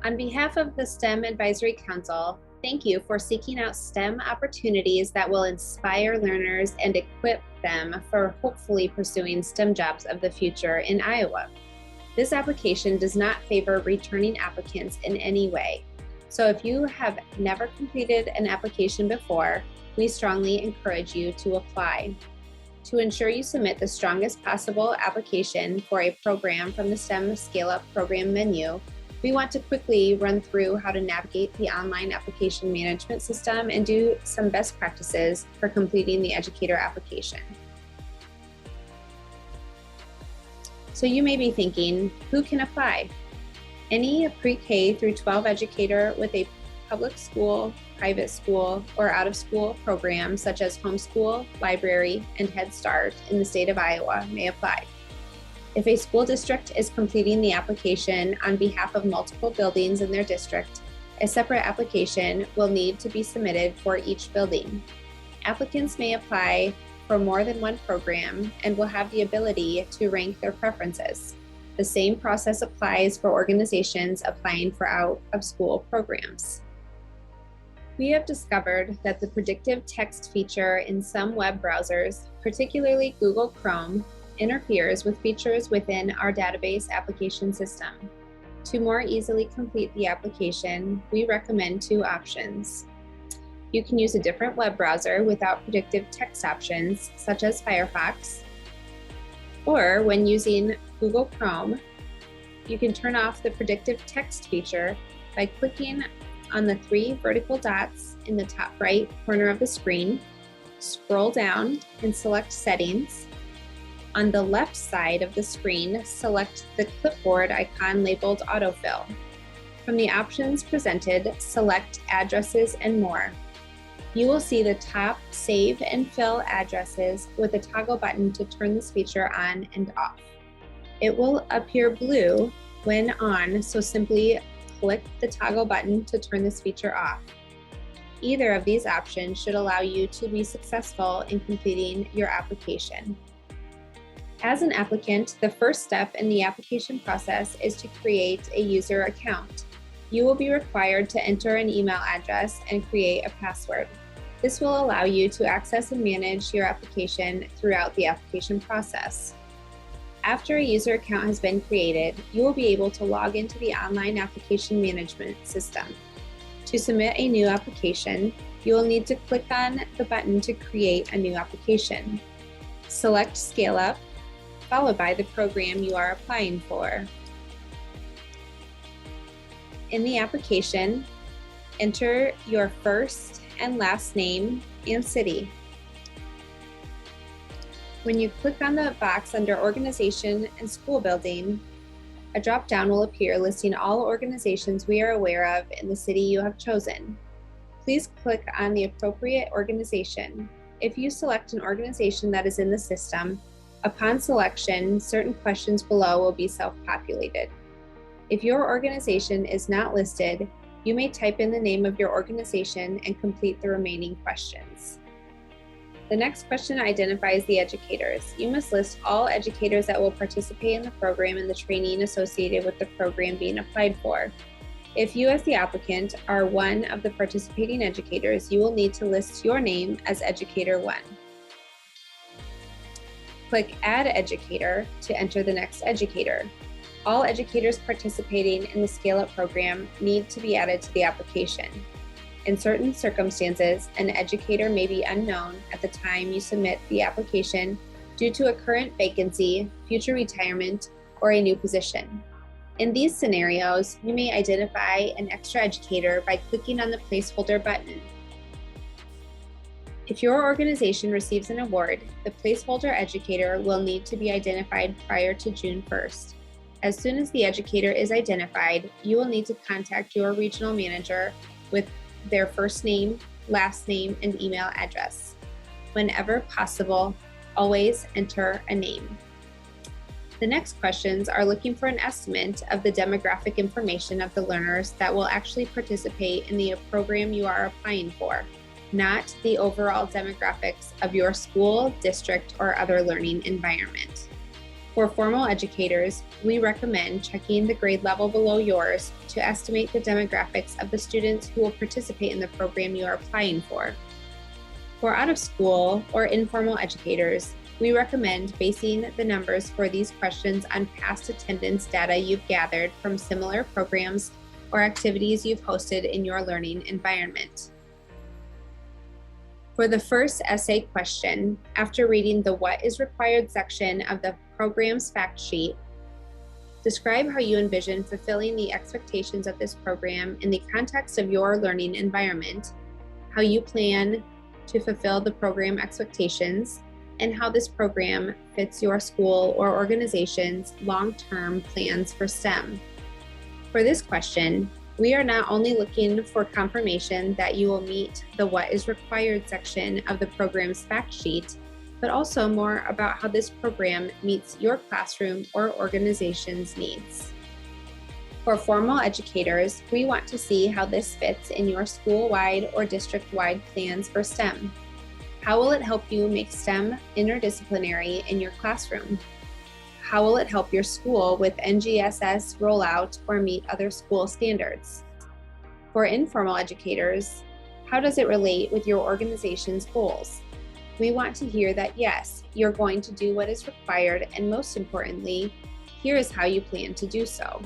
On behalf of the STEM Advisory Council, thank you for seeking out STEM opportunities that will inspire learners and equip them for hopefully pursuing STEM jobs of the future in Iowa. This application does not favor returning applicants in any way. So if you have never completed an application before, we strongly encourage you to apply. To ensure you submit the strongest possible application for a program from the STEM Scale-Up program menu, we want to quickly run through how to navigate the online application management system and do some best practices for completing the educator application. So you may be thinking, who can apply? Any pre-K through 12 educator with a public school, private school, or out-of-school program such as homeschool, library, and Head Start in the state of Iowa may apply. If a school district is completing the application on behalf of multiple buildings in their district, a separate application will need to be submitted for each building. Applicants may apply for more than one program and will have the ability to rank their preferences. The same process applies for organizations applying for out-of-school programs. We have discovered that the predictive text feature in some web browsers, particularly Google Chrome, interferes with features within our database application system. To more easily complete the application, we recommend two options. You can use a different web browser without predictive text options, such as Firefox, or when using Google Chrome, you can turn off the predictive text feature by clicking on the three vertical dots in the top right corner of the screen, scroll down and select Settings. On the left side of the screen, select the clipboard icon labeled Autofill. From the options presented, select Addresses and More. You will see the top Save and Fill addresses with a toggle button to turn this feature on and off. It will appear blue when on, so simply click the toggle button to turn this feature off. Either of these options should allow you to be successful in completing your application. As an applicant, the first step in the application process is to create a user account. You will be required to enter an email address and create a password. This will allow you to access and manage your application throughout the application process. After a user account has been created, you will be able to log into the online application management system. To submit a new application, you will need to click on the button to create a new application. Select Scale Up, followed by the program you are applying for. In the application, enter your first and last name and city. When you click on the box under Organization and School Building, a drop-down will appear listing all organizations we are aware of in the city you have chosen. Please click on the appropriate organization. If you select an organization that is in the system, upon selection, certain questions below will be self-populated. If your organization is not listed, you may type in the name of your organization and complete the remaining questions. The next question identifies the educators. You must list all educators that will participate in the program and the training associated with the program being applied for. If you as the applicant are one of the participating educators, you will need to list your name as Educator 1. Click Add Educator to enter the next educator. All educators participating in the Scale-Up program need to be added to the application. In certain circumstances, an educator may be unknown at the time you submit the application due to a current vacancy, future retirement, or a new position. In these scenarios, you may identify an extra educator by clicking on the placeholder button. If your organization receives an award, the placeholder educator will need to be identified prior to June 1st. As soon as the educator is identified, you will need to contact your regional manager with their first name, last name, and email address. Whenever possible, always enter a name. The next questions are looking for an estimate of the demographic information of the learners that will actually participate in the program you are applying for, not the overall demographics of your school, district, or other learning environment. For formal educators, we recommend checking the grade level below yours to estimate the demographics of the students who will participate in the program you are applying for. For out-of-school or informal educators, we recommend basing the numbers for these questions on past attendance data you've gathered from similar programs or activities you've hosted in your learning environment. For the first essay question, after reading the What is Required section of the program's fact sheet, describe how you envision fulfilling the expectations of this program in the context of your learning environment, how you plan to fulfill the program expectations, and how this program fits your school or organization's long-term plans for STEM. For this question, we are not only looking for confirmation that you will meet the What is Required section of the program's fact sheet, but also more about how this program meets your classroom or organization's needs. For formal educators, we want to see how this fits in your school-wide or district-wide plans for STEM. How will it help you make STEM interdisciplinary in your classroom? How will it help your school with NGSS rollout or meet other school standards? For informal educators, how does it relate with your organization's goals? We want to hear that yes, you're going to do what is required, and most importantly, here is how you plan to do so.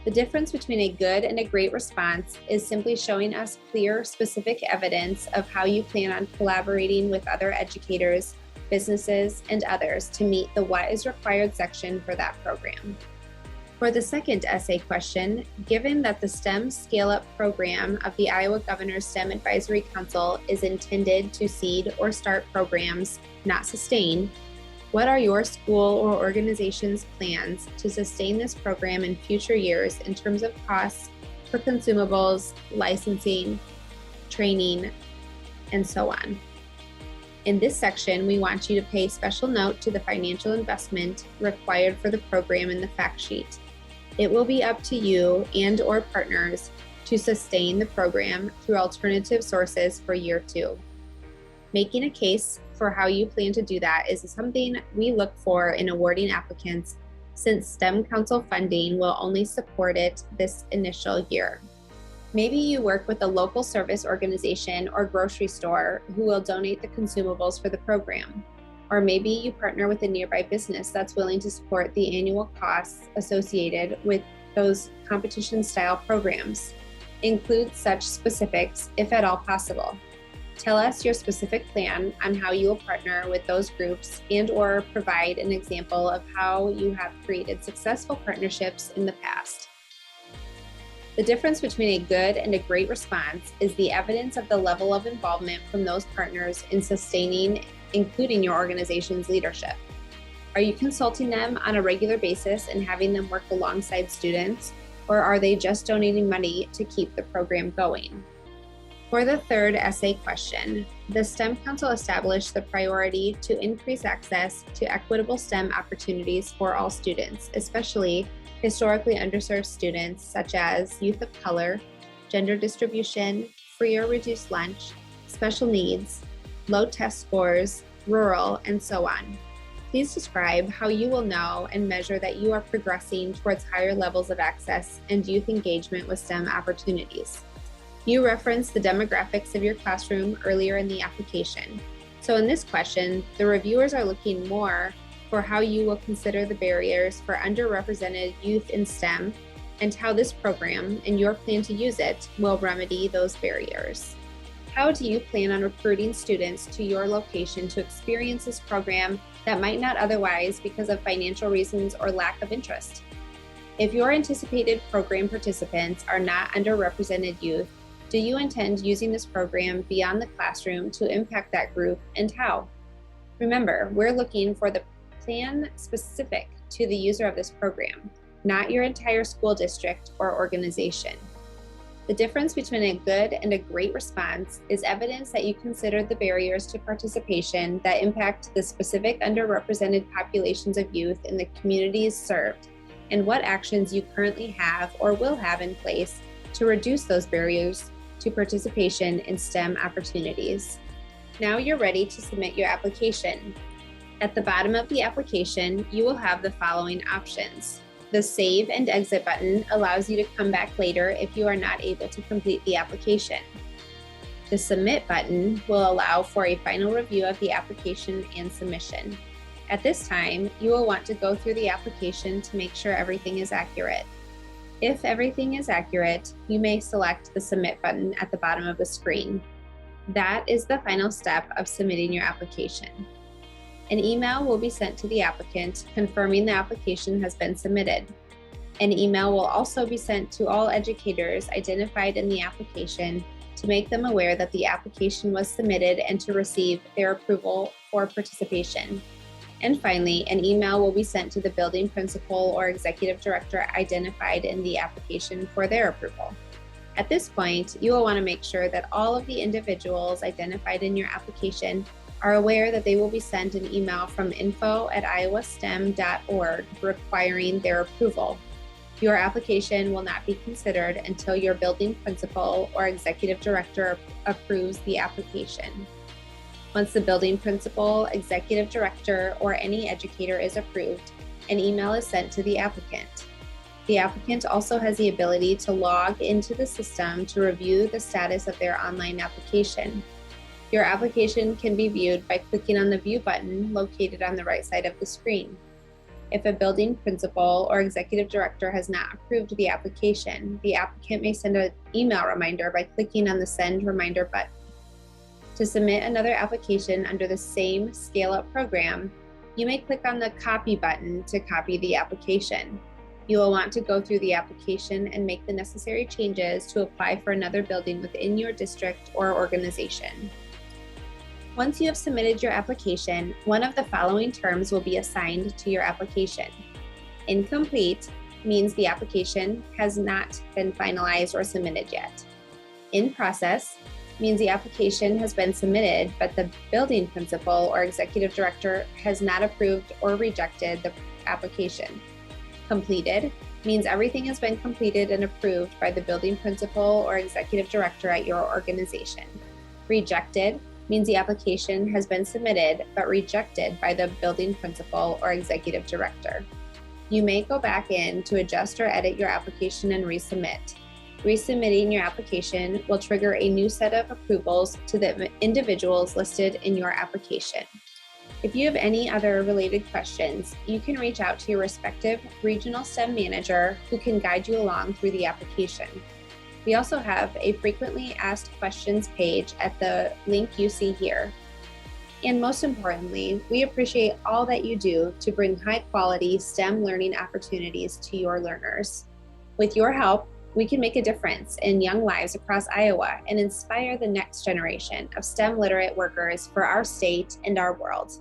The difference between a good and a great response is simply showing us clear, specific evidence of how you plan on collaborating with other educators, businesses, and others to meet the What is Required section for that program. For the second essay question, given that the STEM Scale-Up program of the Iowa Governor's STEM Advisory Council is intended to seed or start programs, not sustain, what are your school or organization's plans to sustain this program in future years in terms of costs for consumables, licensing, training, and so on? In this section, we want you to pay special note to the financial investment required for the program in the fact sheet. It will be up to you and/or partners to sustain the program through alternative sources for year 2. Making a case for how you plan to do that is something we look for in awarding applicants, since STEM Council funding will only support it this initial year. Maybe you work with a local service organization or grocery store who will donate the consumables for the program. Or maybe you partner with a nearby business that's willing to support the annual costs associated with those competition-style programs. Include such specifics if at all possible. Tell us your specific plan on how you will partner with those groups and/or provide an example of how you have created successful partnerships in the past. The difference between a good and a great response is the evidence of the level of involvement from those partners in sustaining, including your organization's leadership. Are you consulting them on a regular basis and having them work alongside students, or are they just donating money to keep the program going? For the third essay question, the STEM Council established the priority to increase access to equitable STEM opportunities for all students, especially historically underserved students such as youth of color, gender distribution, free or reduced lunch, special needs, low test scores, rural, and so on. Please describe how you will know and measure that you are progressing towards higher levels of access and youth engagement with STEM opportunities. You referenced the demographics of your classroom earlier in the application. So in this question, the reviewers are looking more for how you will consider the barriers for underrepresented youth in STEM and how this program and your plan to use it will remedy those barriers. How do you plan on recruiting students to your location to experience this program that might not otherwise because of financial reasons or lack of interest? If your anticipated program participants are not underrepresented youth, do you intend using this program beyond the classroom to impact that group, and how? Remember, we're looking for the plan specific to the user of this program, not your entire school district or organization. The difference between a good and a great response is evidence that you considered the barriers to participation that impact the specific underrepresented populations of youth in the communities served, and what actions you currently have or will have in place to reduce those barriers to participation in STEM opportunities. Now you're ready to submit your application. At the bottom of the application, you will have the following options. The Save and Exit button allows you to come back later if you are not able to complete the application. The Submit button will allow for a final review of the application and submission. At this time, you will want to go through the application to make sure everything is accurate. If everything is accurate, you may select the Submit button at the bottom of the screen. That is the final step of submitting your application. An email will be sent to the applicant confirming the application has been submitted. An email will also be sent to all educators identified in the application to make them aware that the application was submitted and to receive their approval for participation. And finally, an email will be sent to the building principal or executive director identified in the application for their approval. At this point, you will want to make sure that all of the individuals identified in your application are aware that they will be sent an email from info@iowastem.org requiring their approval. Your application will not be considered until your building principal or executive director approves the application. Once the building principal, executive director, or any educator is approved, an email is sent to the applicant. The applicant also has the ability to log into the system to review the status of their online application. Your application can be viewed by clicking on the View button located on the right side of the screen. If a building principal or executive director has not approved the application, the applicant may send an email reminder by clicking on the Send Reminder button. To submit another application under the same scale-up program, you may click on the Copy button to copy the application. You will want to go through the application and make the necessary changes to apply for another building within your district or organization. Once you have submitted your application, one of the following terms will be assigned to your application. Incomplete means the application has not been finalized or submitted yet. In process means the application has been submitted, but the building principal or executive director has not approved or rejected the application. Completed means everything has been completed and approved by the building principal or executive director at your organization. Rejected means the application has been submitted but rejected by the building principal or executive director. You may go back in to adjust or edit your application and resubmit. Resubmitting your application will trigger a new set of approvals to the individuals listed in your application. If you have any other related questions, you can reach out to your respective regional STEM manager who can guide you along through the application. We also have a frequently asked questions page at the link you see here. And most importantly, we appreciate all that you do to bring high quality STEM learning opportunities to your learners. With your help, we can make a difference in young lives across Iowa and inspire the next generation of STEM literate workers for our state and our world.